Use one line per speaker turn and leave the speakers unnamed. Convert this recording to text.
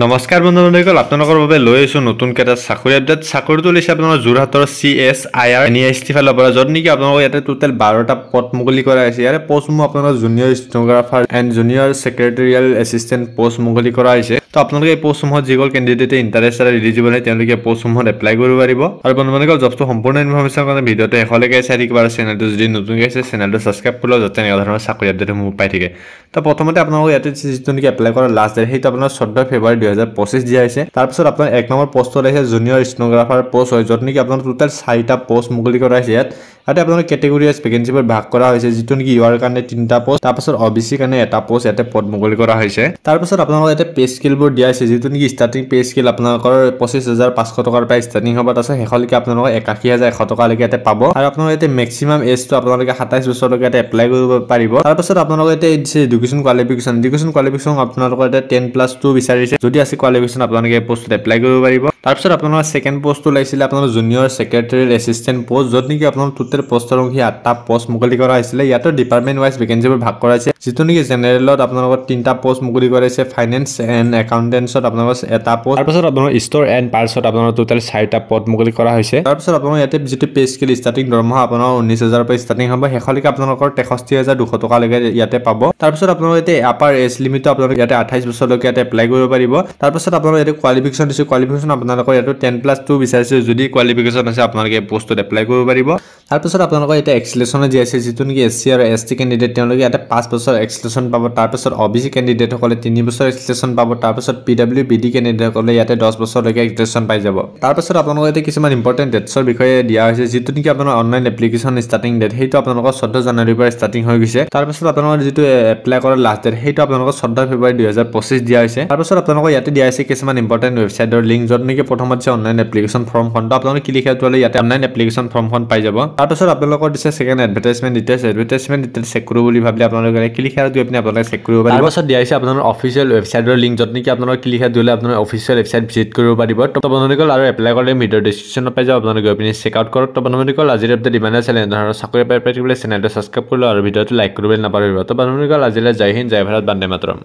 নমস্কাৰ বন্ধুসকল আপোনালোকৰ বাবে লৈ আছো নতুন কেটা চাকৰি আপডেট চাকৰিটো লৈছে আপোনাৰ যোৰহাটৰ CSIR NEST ফালৰ পৰা যত নেকি আপোনালোকৰ ইয়াতে টোটাল 12টা পদ মুকলি কৰা হৈছে ইয়াৰে পোষ্টসমূহ আপোনালোকৰ junior stenographer and junior secretariat assistant post মুকলি কৰা হৈছে তো আপোনালোকে এই পোষ্টসমূহত যিকল কেণ্ডিডেটে ইন্টাৰেষ্ট আৰু এলিজিবল হয় তেওঁলোকে পোষ্টসমূহত এপ্লাই কৰিব পাৰিব আৰু বন্ধুসকল জবটো সম্পূৰ্ণ ইনফৰমেশ্যন কাৰণে ভিডিঅটো এখলৈকে চাই থাকিব আৰু চেনেলটো যদি নতুনকৈ আছে চেনেলটো সাবস্ক্ৰাইব কৰি লওক যাতে এনে ধৰণৰ চাকৰি আপডেটসমূহ পাই থাকে তো প্ৰথমতে আপোনালোকে ইয়াতে যিটো নেকি এপ্লাই কৰাৰ লাষ্ট ডেট সেইটো আপোনাৰ 14 ফেব্ৰুৱাৰী 2025 দিয়া হৈছে তাৰ পিছত আপোনাৰ এক নম্বৰ পোষ্টত আছে জুনিয়ৰ ষ্টেনোগ্ৰাফাৰ পোষ্ট হয় যত নেকি আপোনাৰ টোটাল 4টা পোষ্ট মুকলি কৰা হৈছে ইয়াতে আপোনাৰ কেটেগৰী ওয়াইজ ভ্যাকেন্সিবোৰ ভাগ কৰা হৈছে যিটো নেকি ইউআৰ কাৰণে 3টা পোষ্ট তাৰ পিছত OBC কাৰণে এটা পোষ্ট ইয়াতে পদ মুকলি কৰা হৈছে তাৰ পিছত আপোনালোকৰ ইয়াতে পে স্কেলবোৰ দিয়া আছে যিটো নেকি ষ্টাৰ্টিং পে স্কেল আপোনালোকৰ 25500 টকাৰ পৰা ষ্টাৰ্টিং হ'ব তাৰ পিছত শেষলৈকে আপোনালোকৰ 81100 টকা লৈকে ইয়াতে পাব আৰু আপোনালোকৰ ইয়াতে মেক্সিমাম এজটো আপোনালোকে 27 বছৰলৈকে ইয়াতে এপ্লাই কৰিব পাৰিব তাৰ পিছত আপোনালোকৰ ইয়াতে এডুকেশ্যন কোৱালিফিকেশ্যন আপোনালোকৰ ইয়াতে 10+2 বিচাৰিছে যদি আছে কোৱালিফিকেশ্যন আপোনালোকে পোষ্টত এপ্লাই কৰিব পাৰিব তাৰ পিছত আপোনালোকৰ সেকেন্ড পোষ্ট ওলাইছিল আপোনালোকৰ জুনিয়ৰ সেক্ৰেটাৰিয়েল এসিস্টেন্ট পোষ্ট যত নেকি আপোনালোকৰ টোটাল পোষ্টৰ সংখ্যা 8টা পোষ্ট মুকলি কৰা হৈছিল ইয়াতে ডিপাৰ্টমেন্ট ওয়াইজ ভ্যাকেন্সিবোৰ ভাগ কৰা হৈছে যিটো নেকি জেনেৰেলত আপোনালোকৰ 3টা পোষ্ট মুকলি কৰাইছে ফাইনেন্স এণ্ড একাউন্টেন্টছত আপোনালোকৰ এটা পোষ্ট তাৰ পিছত আপোনালোকৰ ষ্ট'ৰ এণ্ড পাৰ্টছত আপোনালোকৰ টোটাল 4টা পদ মুকলি কৰা হৈছে তাৰ পিছত আপোনালোকৰ ইয়াতে যিটো পে স্কেল ষ্টাৰ্টিং দৰমহা আপোনালোকৰ 19000 পৰা ষ্টাৰ্টিং হ'ব শেষলৈকে আপোনালোকৰ 63200 টকা লৈকে ইয়াতে পাব তাৰ পিছত আপোনালোকৰ ইয়াতে আপাৰ এজ লিমিট আপোনালোকৰ ইয়াতে 28 বছৰলৈকে ইয়াতে এপ্লাই কৰিব পাৰিব তাৰ পিছত আপোনালোকৰ ইয়াতে কোৱালিফিকেশ্যন দিছে কোৱালিফিকেশ্যন আপোনালোকৰ ইয়াতে 10+2 বিচাৰিছে যদি কোৱালিফিকেশ্যন আছে আপোনালোকে পোষ্টত এপ্লাই কৰিব পাৰিব তাৰ পিছত আপোনালোকৰ ইয়াতে এক্সেলেশ্যন দি আছে যিটো নেকি SC আৰু ST কেণ্ডিডেট তেওঁলোকে ইয়াতে 5 বছৰ এক্সেলেশ্যন পাব তাৰ পিছত OBC কেণ্ডিডেট সকলে 3 বছৰ এক্সেলেশ্যন পাব তাৰ পিছত PWBD কেণ্ডিডেট সকলে ইয়াতে 10 বছৰলৈকে এক্সেলেশ্যন পাই যাব তাৰ পিছত আপোনালোকৰ ইয়াতে কিছুমান ইম্পৰ্টেন্ট ডেটছৰ বিষয়ে দিয়া হৈছে যিটো নেকি আপোনাৰ অনলাইন এপ্লিকেশ্যন ষ্টাৰ্টিং ডেট সেইটো আপোনালোকৰ 14 জানুৱাৰীৰ পৰা ষ্টাৰ্টিং হৈ গৈছে তাৰ পিছত আপোনালোকৰ যিটো এপ্লাই কৰাৰ লাষ্ট ডেট সেইটো আপোনালোকৰ 14 ফেব্ৰুৱাৰী 2025 দিয়া হৈছে তাৰ পিছত আপোনালোকৰ ইয়াতে দিয়া আছে কিছুমান ইম্পৰ্টেন্ট ৱেবছাইটৰ লিংক যত নেকি প্ৰথমতে আছে অনলাইন এপ্লিকেশ্যন ফৰ্মখন আপোনালোকে ক্লিক কৰিলে ইয়াতে অনলাইন এপ্লিকেশ্যন ফৰ্মখন পাই যাব তাৰ পিছত আপোনালোকৰ দিছে সেকেন্ড এডভাৰটাইজমেন্ট ডিটেইলছ চেক কৰিব বুলি ভাবি আপোনালোকে ক্লিক কৰি আপোনালোকে চেক কৰিব পাৰিব তাৰ পিছত দিয়া আছে আপোনাৰ অফিচিয়েল ৱেবছাইটৰ লিংক যত নেকি আপোনালোকে ক্লিক কৰিলে আপোনাৰ অফিচিয়েল ৱেবছাইট ভিজিট কৰিব পাৰিব তো বন্ধুসকল আৰু এপ্লাই কৰিলে ভিডিঅ ডেসক্ৰিপচনত পাই যাব আপোনালোকে গৈ চেক আউট কৰক তো বন্ধুসকল আজিৰ আপডেট ইমানে আছিল এনেধৰণৰ চাকৰি পাই থাকিবলৈ চেনেলটো সাবস্ক্ৰাইব কৰি লওক আৰু ভিডিঅটো লাইক কৰিবলৈ নাপাহৰিব তো বন্ধুসকল আজিলৈ জয় হিন্দ জয় ভাৰত বন্দে মাতৰম